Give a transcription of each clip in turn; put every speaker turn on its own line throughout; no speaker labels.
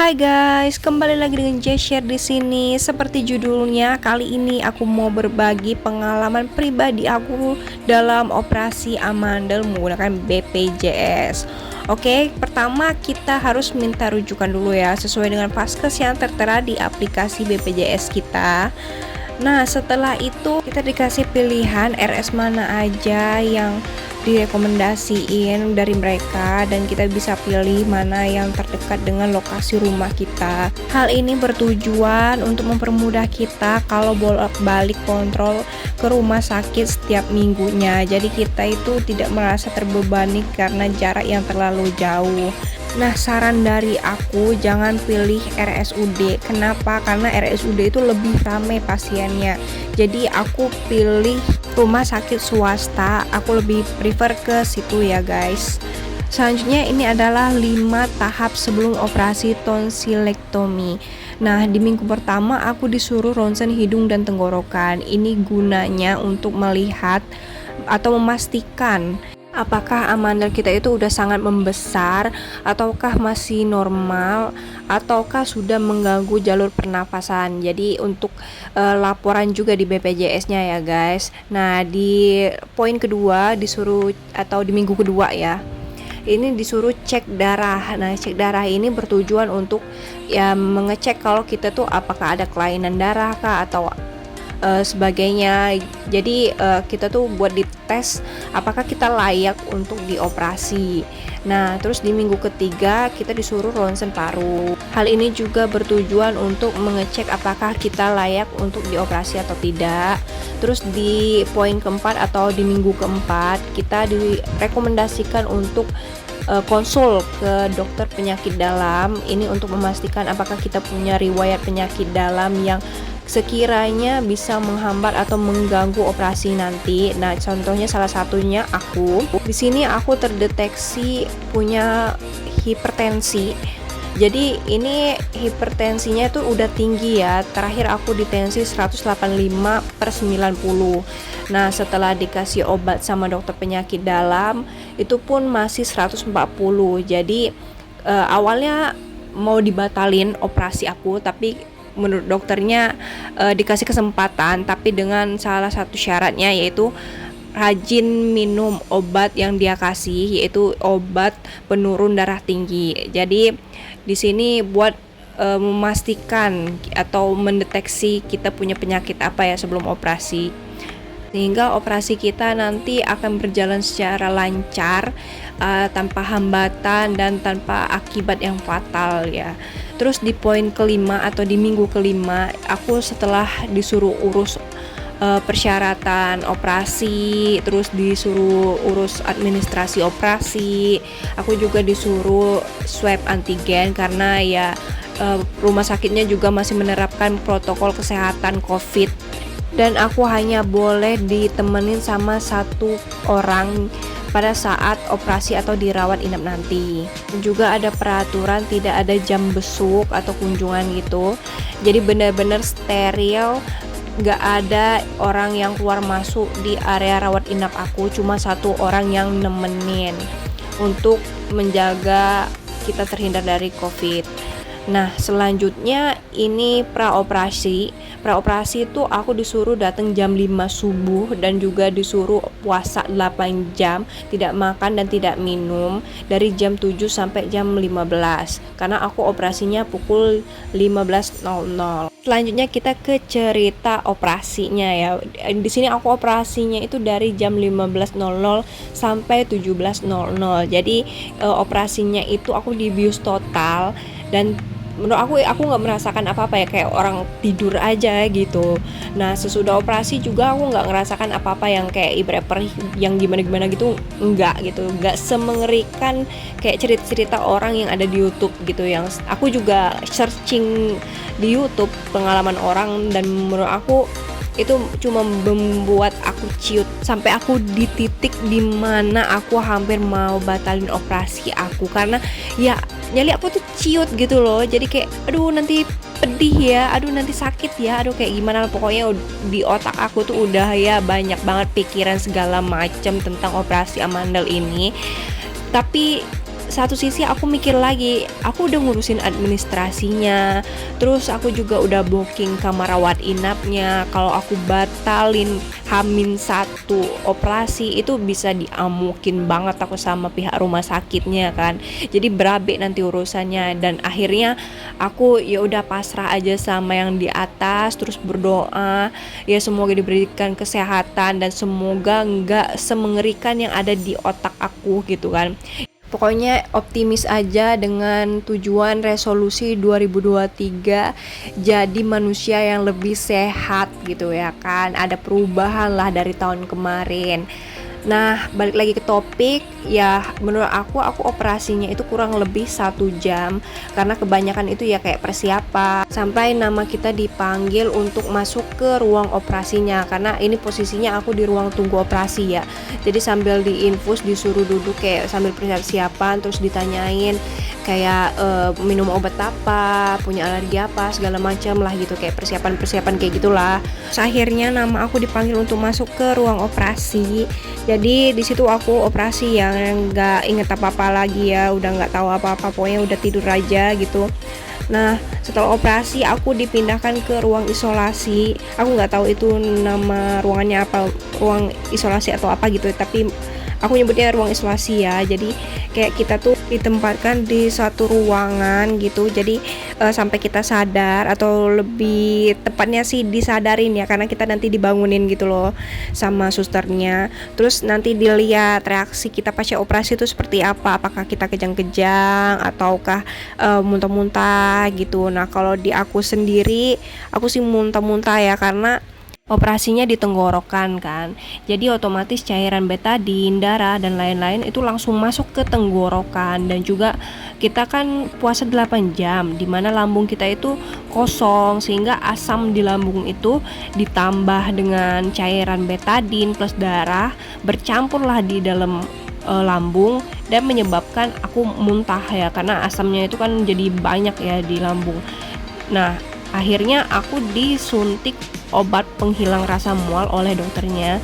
Hai guys, kembali lagi dengan J-Share di sini. Seperti judulnya, kali ini aku mau berbagi pengalaman pribadi aku dalam operasi amandel menggunakan BPJS. Oke, pertama kita harus minta rujukan dulu ya, sesuai dengan vaskes yang tertera di aplikasi BPJS kita. Nah, setelah itu kita dikasih pilihan RS mana aja yang direkomendasiin dari mereka, dan kita bisa pilih mana yang terdekat dengan lokasi rumah kita. Hal ini bertujuan untuk mempermudah kita kalau bolak-balik kontrol ke rumah sakit setiap minggunya. Jadi kita itu tidak merasa terbebani karena jarak yang terlalu jauh. Nah, saran dari aku jangan pilih RSUD. Kenapa? Karena RSUD itu lebih ramai pasiennya. Jadi aku pilih rumah sakit swasta. Aku lebih prefer ke situ ya guys. Selanjutnya ini adalah 5 tahap sebelum operasi tonsilektomi. Nah, di minggu pertama aku disuruh ronsen hidung dan tenggorokan. Ini gunanya untuk melihat atau memastikan apakah amandel kita itu udah sangat membesar, ataukah masih normal, ataukah sudah mengganggu jalur pernafasan. Jadi untuk laporan juga di BPJS-nya ya guys. Nah, di poin kedua disuruh, atau di minggu kedua ya, ini disuruh cek darah. Nah, cek darah ini bertujuan untuk ya mengecek kalau kita tuh apakah ada kelainan darah kah atau sebagainya. Jadi kita tuh buat dites apakah kita layak untuk dioperasi. Nah, terus di minggu ketiga kita disuruh ronsen paru. Hal ini juga bertujuan untuk mengecek apakah kita layak untuk dioperasi atau tidak. Terus di poin keempat atau di minggu keempat kita direkomendasikan untuk konsul ke dokter penyakit dalam. Ini untuk memastikan apakah kita punya riwayat penyakit dalam yang sekiranya bisa menghambat atau mengganggu operasi nanti. Nah, contohnya salah satunya aku. Di sini aku terdeteksi punya hipertensi. Jadi ini hipertensinya tuh udah tinggi ya. Terakhir aku di tensi 185/90. Nah, setelah dikasih obat sama dokter penyakit dalam, itu pun masih 140. Jadi awalnya mau dibatalin operasi aku, tapi menurut dokternya dikasih kesempatan, tapi dengan salah satu syaratnya yaitu rajin minum obat yang dia kasih, yaitu obat penurun darah tinggi. Jadi di sini buat memastikan atau mendeteksi kita punya penyakit apa ya sebelum operasi, sehingga operasi kita nanti akan berjalan secara lancar, tanpa hambatan dan tanpa akibat yang fatal ya. Terus di poin kelima atau di minggu kelima, aku setelah disuruh urus persyaratan operasi, terus disuruh urus administrasi operasi, aku juga disuruh swab antigen karena ya rumah sakitnya juga masih menerapkan protokol kesehatan COVID. Dan aku hanya boleh ditemenin sama satu orang pada saat operasi atau dirawat inap nanti. Juga ada peraturan tidak ada jam besuk atau kunjungan gitu. Jadi benar-benar steril, gak ada orang yang keluar masuk di area rawat inap aku. Cuma satu orang yang nemenin untuk menjaga kita terhindar dari COVID. Nah, selanjutnya ini praoperasi. Praoperasi itu aku disuruh datang jam 5 subuh dan juga disuruh puasa 8 jam, tidak makan dan tidak minum dari jam 7 sampai jam 15. Karena aku operasinya pukul 15.00. Selanjutnya kita ke cerita operasinya ya. Di sini aku operasinya itu dari jam 15.00 sampai 17.00. Jadi operasinya itu aku dibius total, dan menurut aku nggak merasakan apa-apa ya, kayak orang tidur aja gitu. Nah, sesudah operasi juga aku nggak ngerasakan apa-apa yang kayak ibarat perih yang gimana-gimana gitu, nggak gitu, nggak semengerikan kayak cerita-cerita orang yang ada di YouTube gitu. Yang aku juga searching di YouTube pengalaman orang, dan menurut aku itu cuma membuat aku ciut sampai aku di titik dimana aku hampir mau batalin operasi aku, karena ya nyali aku tuh ciut gitu loh. Jadi kayak aduh nanti pedih ya, aduh nanti sakit ya, aduh kayak gimana, pokoknya di otak aku tuh udah ya banyak banget pikiran segala macam tentang operasi amandel ini. Tapi satu sisi aku mikir lagi, aku udah ngurusin administrasinya, terus aku juga udah booking kamar rawat inapnya. Kalau aku batalin H-1 operasi itu bisa diamukin banget aku sama pihak rumah sakitnya kan. Jadi berabe nanti urusannya, dan akhirnya aku ya udah pasrah aja sama yang di atas, terus berdoa ya semoga diberikan kesehatan dan semoga nggak semengerikan yang ada di otak aku gitu kan. Pokoknya optimis aja dengan tujuan resolusi 2023 jadi manusia yang lebih sehat gitu ya kan. Ada perubahan lah dari tahun kemarin. Nah, balik lagi ke topik, ya menurut aku operasinya itu kurang lebih 1 jam karena kebanyakan itu ya kayak persiapan sampai nama kita dipanggil untuk masuk ke ruang operasinya, karena ini posisinya aku di ruang tunggu operasi ya. Jadi sambil diinfus disuruh duduk kayak sambil persiapan, terus ditanyain kayak minum obat apa, punya alergi apa, segala macam lah gitu, kayak persiapan kayak gitulah. Terus akhirnya nama aku dipanggil untuk masuk ke ruang operasi. Jadi di situ aku operasi yang nggak inget apa-apa lagi ya, udah nggak tahu apa-apa, pokoknya udah tidur aja gitu. Nah, setelah operasi aku dipindahkan ke ruang isolasi. Aku nggak tahu itu nama ruangannya apa, ruang isolasi atau apa gitu, tapi aku nyebutnya ruang isolasi ya. Jadi kayak kita tuh ditempatkan di satu ruangan gitu. Jadi sampai kita sadar, atau lebih tepatnya sih disadarin ya, karena kita nanti dibangunin gitu loh sama susternya. Terus nanti dilihat reaksi kita pasca operasi itu seperti apa, apakah kita kejang-kejang ataukah muntah-muntah gitu. Nah, kalau di aku sendiri, aku sih muntah-muntah ya, karena operasinya di tenggorokan kan. Jadi otomatis cairan betadin, darah dan lain-lain itu langsung masuk ke tenggorokan, dan juga kita kan puasa 8 jam dimana lambung kita itu kosong, sehingga asam di lambung itu ditambah dengan cairan betadin plus darah bercampurlah di dalam lambung dan menyebabkan aku muntah ya, karena asamnya itu kan jadi banyak ya di lambung. Nah, akhirnya aku disuntik obat penghilang rasa mual oleh dokternya,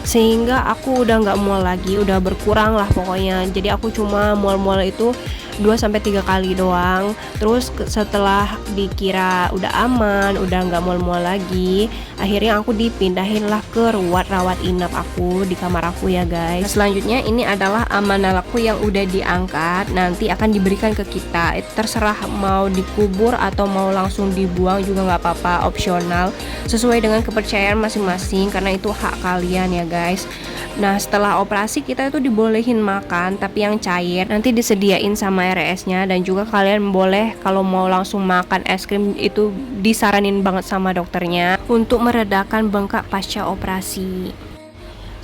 sehingga aku udah nggak mual lagi, udah berkurang lah pokoknya. Jadi aku cuma mual-mual itu 2-3 kali doang. Terus setelah dikira udah aman, udah nggak mual-mual lagi, akhirnya aku dipindahin lah ke ruang rawat inap aku di kamar aku ya guys. Nah, selanjutnya ini adalah amanah aku yang udah diangkat, nanti akan diberikan ke kita. Itu terserah mau dikubur atau mau langsung dibuang juga nggak apa-apa, opsional sesuai dengan kepercayaan masing-masing, karena itu hak kalian ya guys. Nah, setelah operasi kita itu dibolehin makan, tapi yang cair nanti disediain sama RS-nya, dan juga kalian boleh kalau mau langsung makan es krim itu disaranin banget sama dokternya untuk meredakan bengkak pasca operasi.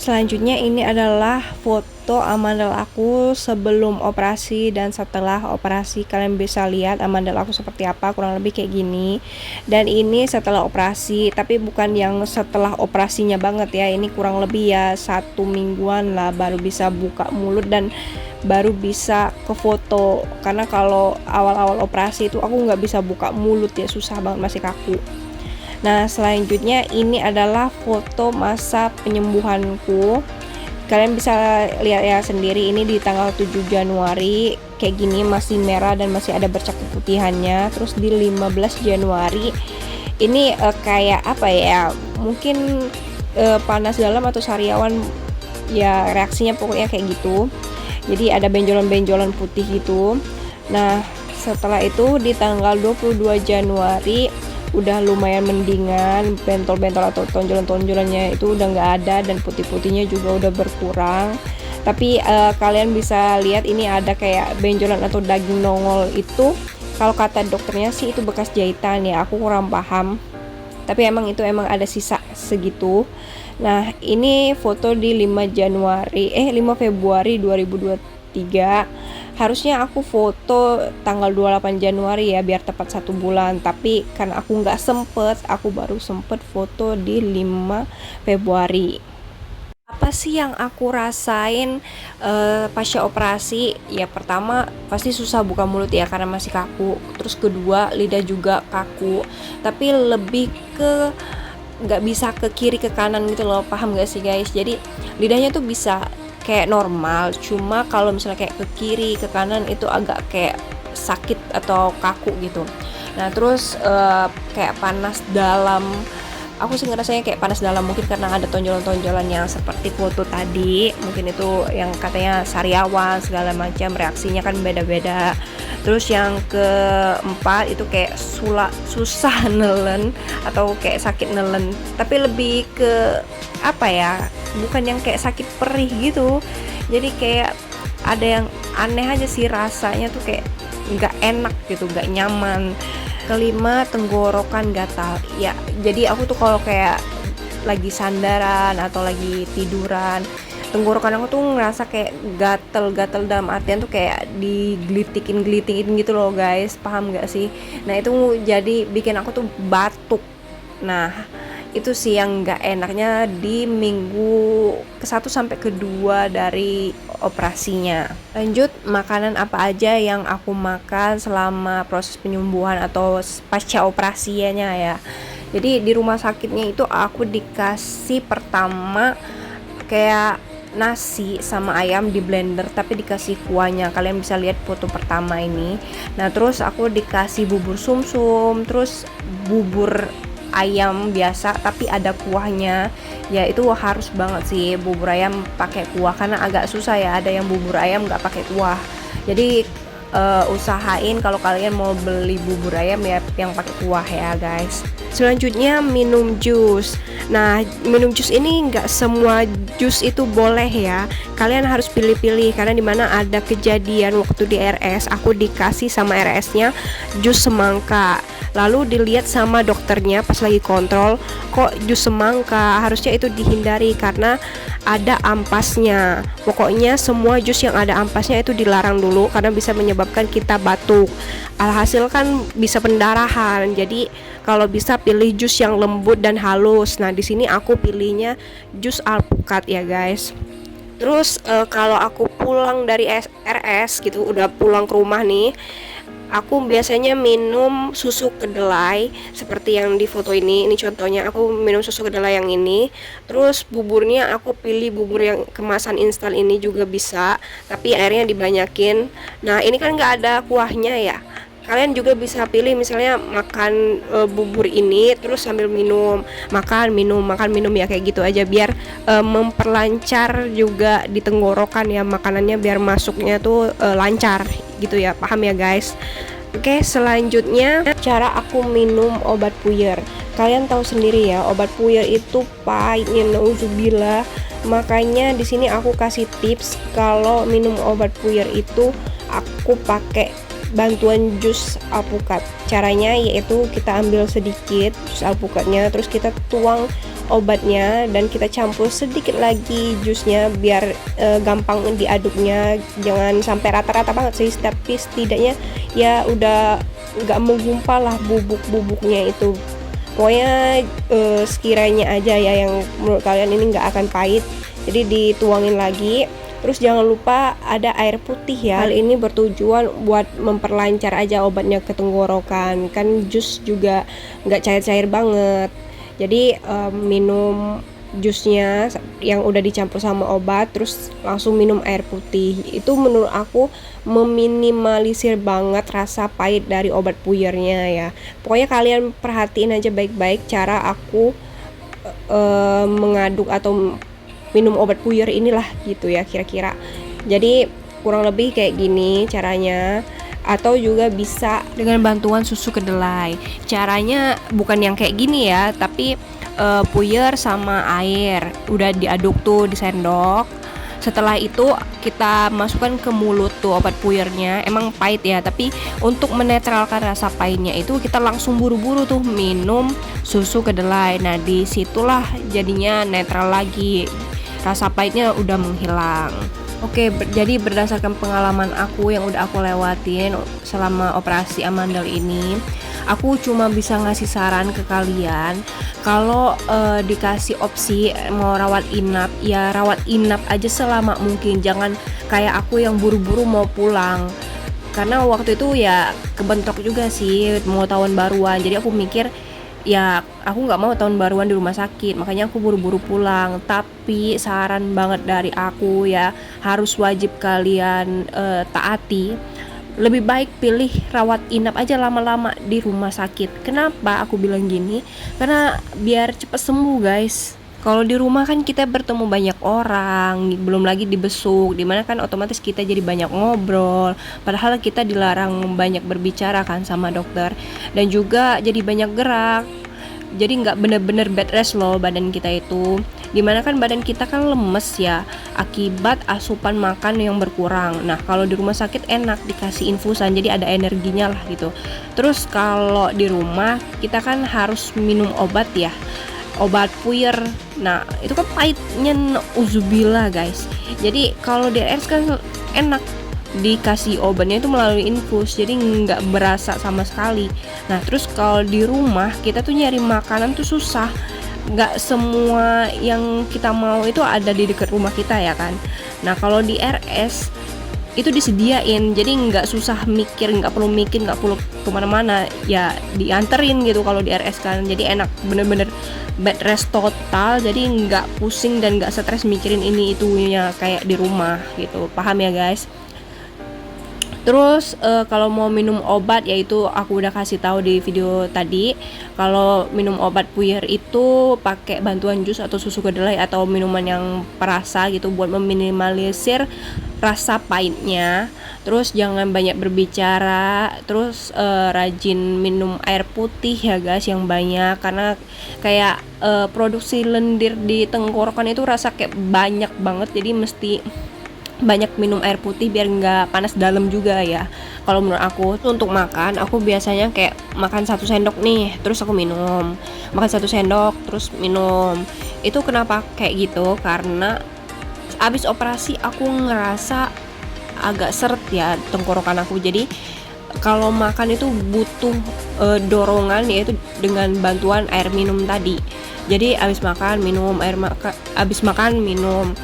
Selanjutnya ini adalah foto amandel aku sebelum operasi dan setelah operasi. Kalian bisa lihat amandel aku seperti apa, kurang lebih kayak gini. Dan ini setelah operasi, tapi bukan yang setelah operasinya banget ya. Ini kurang lebih ya 1 mingguan lah baru bisa buka mulut dan baru bisa ke foto. Karena kalau awal-awal operasi itu aku nggak bisa buka mulut ya, susah banget, masih kaku. Nah, selanjutnya ini adalah foto masa penyembuhanku. Kalian bisa lihat ya sendiri, ini di tanggal 7 Januari kayak gini, masih merah dan masih ada bercak keputihannya. Terus di 15 Januari ini kayak apa ya, mungkin panas dalam atau sariawan ya, reaksinya pokoknya kayak gitu. Jadi ada benjolan-benjolan putih gitu. Nah, setelah itu di tanggal 22 Januari udah lumayan mendingan, bentol-bentol atau tonjolan-tonjolannya itu udah nggak ada, dan putih-putihnya juga udah berkurang. Tapi kalian bisa lihat ini ada kayak benjolan atau daging nongol, itu kalau kata dokternya sih itu bekas jahitan ya, aku kurang paham, tapi emang ada sisa segitu. Nah, ini foto di 5 Februari 2023. Harusnya aku foto tanggal 28 Januari ya, biar tepat 1 bulan, tapi karena aku nggak sempet, aku baru sempet foto di 5 Februari. Apa sih yang aku rasain pasca operasi? Ya pertama pasti susah buka mulut ya karena masih kaku. Terus kedua lidah juga kaku, tapi lebih ke nggak bisa ke kiri ke kanan gitu loh, paham gak sih guys? Jadi lidahnya tuh bisa kayak normal, cuma kalau misalnya kayak ke kiri ke kanan itu agak kayak sakit atau kaku gitu. Nah terus kayak panas dalam, aku sih ngerasanya kayak panas dalam, mungkin karena ada tonjolan-tonjolan yang seperti foto tadi, mungkin itu yang katanya sariawan segala macam, reaksinya kan beda-beda. Terus yang keempat itu kayak susah nelen atau kayak sakit nelen, tapi lebih ke apa ya, bukan yang kayak sakit perih gitu, jadi kayak ada yang aneh aja sih, rasanya tuh kayak nggak enak gitu, nggak nyaman. Kelima, tenggorokan gatal. Ya, jadi aku tuh kalau kayak lagi sandaran atau lagi tiduran, tenggorokan aku tuh ngerasa kayak gatel-gatel, dalam artian tuh kayak digelitikin gitu loh guys, paham gak sih? Nah itu jadi bikin aku tuh batuk. Nah itu sih yang nggak enaknya di minggu ke-1 sampai ke-2 dari operasinya. Lanjut, makanan apa aja yang aku makan selama proses penyembuhan atau pasca operasinya ya. Jadi di rumah sakitnya itu aku dikasih pertama kayak nasi sama ayam di blender tapi dikasih kuahnya, kalian bisa lihat foto pertama ini. Nah terus aku dikasih bubur sumsum, terus bubur ayam biasa tapi ada kuahnya. Ya itu harus banget sih bubur ayam pakai kuah, karena agak susah ya ada yang bubur ayam nggak pakai kuah. Jadi usahain kalau kalian mau beli bubur ayam ya yang pakai kuah ya guys. Selanjutnya minum jus. Nah minum jus ini nggak semua jus itu boleh ya, kalian harus pilih-pilih, karena dimana ada kejadian waktu di RS aku dikasih sama RS-nya jus semangka, lalu dilihat sama dokternya pas lagi kontrol, kok jus semangka, harusnya itu dihindari karena ada ampasnya. Pokoknya semua jus yang ada ampasnya itu dilarang dulu karena bisa menyebabkan kita batuk. Alhasil kan bisa pendarahan. Jadi kalau bisa pilih jus yang lembut dan halus. Nah di sini aku pilihnya jus alpukat ya guys. Terus kalau aku pulang dari RS gitu, udah pulang ke rumah nih, aku biasanya minum susu kedelai seperti yang di foto ini. Ini contohnya aku minum susu kedelai yang ini. Terus buburnya aku pilih bubur yang kemasan instan ini juga bisa, tapi airnya dibanyakin. Nah ini kan nggak ada kuahnya ya, kalian juga bisa pilih misalnya makan bubur ini terus sambil makan minum ya, kayak gitu aja biar memperlancar juga di tenggorokan ya, makanannya biar masuknya tuh lancar gitu ya, paham ya guys. Oke, selanjutnya cara aku minum obat puyer. Kalian tahu sendiri ya, obat puyer itu pahitnya nauzubillah. Makanya di sini aku kasih tips kalau minum obat puyer itu aku pakai bantuan jus alpukat. Caranya yaitu kita ambil sedikit jus alpukatnya, terus kita tuang obatnya dan kita campur sedikit lagi jusnya biar gampang diaduknya. Jangan sampai rata-rata banget sih, tapi setidaknya ya udah nggak menggumpal lah bubuk-bubuknya itu. Pokoknya sekiranya aja ya yang menurut kalian ini nggak akan pahit, jadi dituangin lagi. Terus jangan lupa ada air putih ya. Hal ini bertujuan buat memperlancar aja obatnya ke tenggorokan. Kan jus juga nggak cair-cair banget. Jadi minum jusnya yang udah dicampur sama obat, terus langsung minum air putih. Itu menurut aku meminimalisir banget rasa pahit dari obat puyernya ya. Pokoknya kalian perhatiin aja baik-baik cara aku mengaduk atau minum obat puyer inilah gitu ya kira-kira. Jadi kurang lebih kayak gini caranya. Atau juga bisa dengan bantuan susu kedelai. Caranya bukan yang kayak gini ya, tapi puyer sama air udah diaduk tuh di sendok. Setelah itu kita masukkan ke mulut tuh obat puyernya. Emang pahit ya, tapi untuk menetralkan rasa pahitnya itu kita langsung buru-buru tuh minum susu kedelai. Nah disitulah jadinya netral lagi, rasa pahitnya udah menghilang. Oke, jadi berdasarkan pengalaman aku yang udah aku lewatin selama operasi amandel ini, aku cuma bisa ngasih saran ke kalian. Kalau dikasih opsi mau rawat inap, ya rawat inap aja selama mungkin. Jangan kayak aku yang buru-buru mau pulang. Karena waktu itu ya kebentrok juga sih, mau tahun baruan. Jadi aku mikir ya aku nggak mau tahun baruan di rumah sakit, makanya aku buru-buru pulang. Tapi saran banget dari aku ya, harus wajib kalian taati, lebih baik pilih rawat inap aja lama-lama di rumah sakit. Kenapa aku bilang gini? Karena biar cepet sembuh guys. Kalau di rumah kan kita bertemu banyak orang, belum lagi dibesuk, dimana kan otomatis kita jadi banyak ngobrol. Padahal kita dilarang banyak berbicara kan sama dokter, dan juga jadi banyak gerak. Jadi nggak bener-bener bed rest loh badan kita itu. Dimana kan badan kita kan lemes ya, akibat asupan makan yang berkurang. Nah kalau di rumah sakit enak dikasih infusan, jadi ada energinya lah gitu. Terus kalau di rumah kita kan harus minum obat ya, obat puyer. Nah itu kan pahitnya uzubillah guys. Jadi kalau di RS kan enak, dikasih obatnya itu melalui infus, jadi nggak berasa sama sekali. Nah terus kalau di rumah kita tuh nyari makanan tuh susah, nggak semua yang kita mau itu ada di dekat rumah kita ya kan. Nah kalau di RS itu disediain, jadi nggak susah mikir, nggak perlu mikir, nggak perlu kemana-mana, ya dianterin gitu kalau di RS kan. Jadi enak, bener-bener bed rest total, jadi nggak pusing dan nggak stres mikirin ini itunya kayak di rumah gitu. Paham ya guys? Terus kalau mau minum obat, yaitu aku udah kasih tahu di video tadi, kalau minum obat puyer itu pakai bantuan jus atau susu kedelai atau minuman yang perasa gitu buat meminimalisir rasa pahitnya. Terus jangan banyak berbicara, terus rajin minum air putih ya guys yang banyak, karena kayak produksi lendir di tenggorokan itu rasa kayak banyak banget, jadi mesti banyak minum air putih biar nggak panas dalam juga ya. Kalau menurut aku tuh untuk makan, aku biasanya kayak makan 1 sendok nih, terus aku minum, makan 1 sendok terus minum. Itu kenapa kayak gitu? Karena abis operasi aku ngerasa agak seret ya tenggorokan aku, jadi kalau makan itu butuh dorongan, yaitu dengan bantuan air minum tadi. Jadi abis makan minum abis makan minum,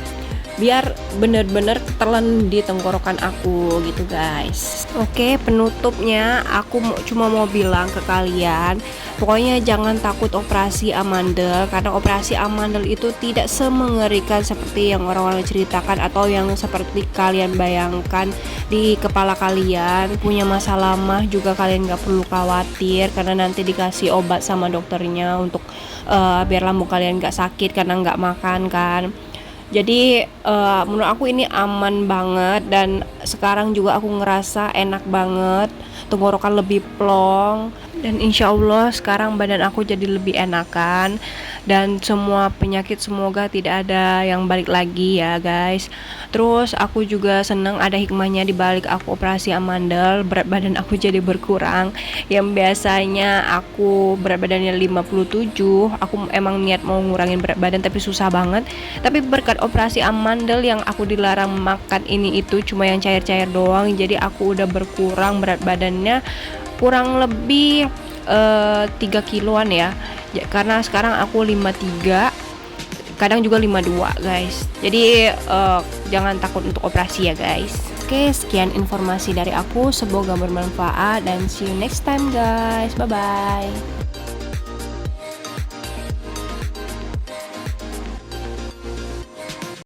biar bener-bener telan di tenggorokan aku gitu guys. Oke, penutupnya aku cuma mau bilang ke kalian, pokoknya jangan takut operasi amandel, karena operasi amandel itu tidak semengerikan seperti yang orang-orang ceritakan atau yang seperti kalian bayangkan di kepala kalian. Punya masalah mah juga kalian gak perlu khawatir, karena nanti dikasih obat sama dokternya untuk biar lambung kalian gak sakit karena gak makan kan. Jadi menurut aku ini aman banget, dan sekarang juga aku ngerasa enak banget, tenggorokan lebih plong, dan insya Allah sekarang badan aku jadi lebih enakan, dan semua penyakit semoga tidak ada yang balik lagi ya guys. Terus aku juga seneng ada hikmahnya di balik aku operasi amandel, berat badan aku jadi berkurang. Yang biasanya aku berat badannya 57, aku emang niat mau ngurangin berat badan tapi susah banget. Tapi berkat operasi amandel yang aku dilarang makan ini itu cuma yang cair-cair doang, jadi aku udah berkurang berat badannya kurang lebih 3 kiloan ya. Karena sekarang aku 53, kadang juga 52 guys. Jadi jangan takut untuk operasi ya guys. Oke, sekian informasi dari aku, semoga bermanfaat dan see you next time guys. Bye bye.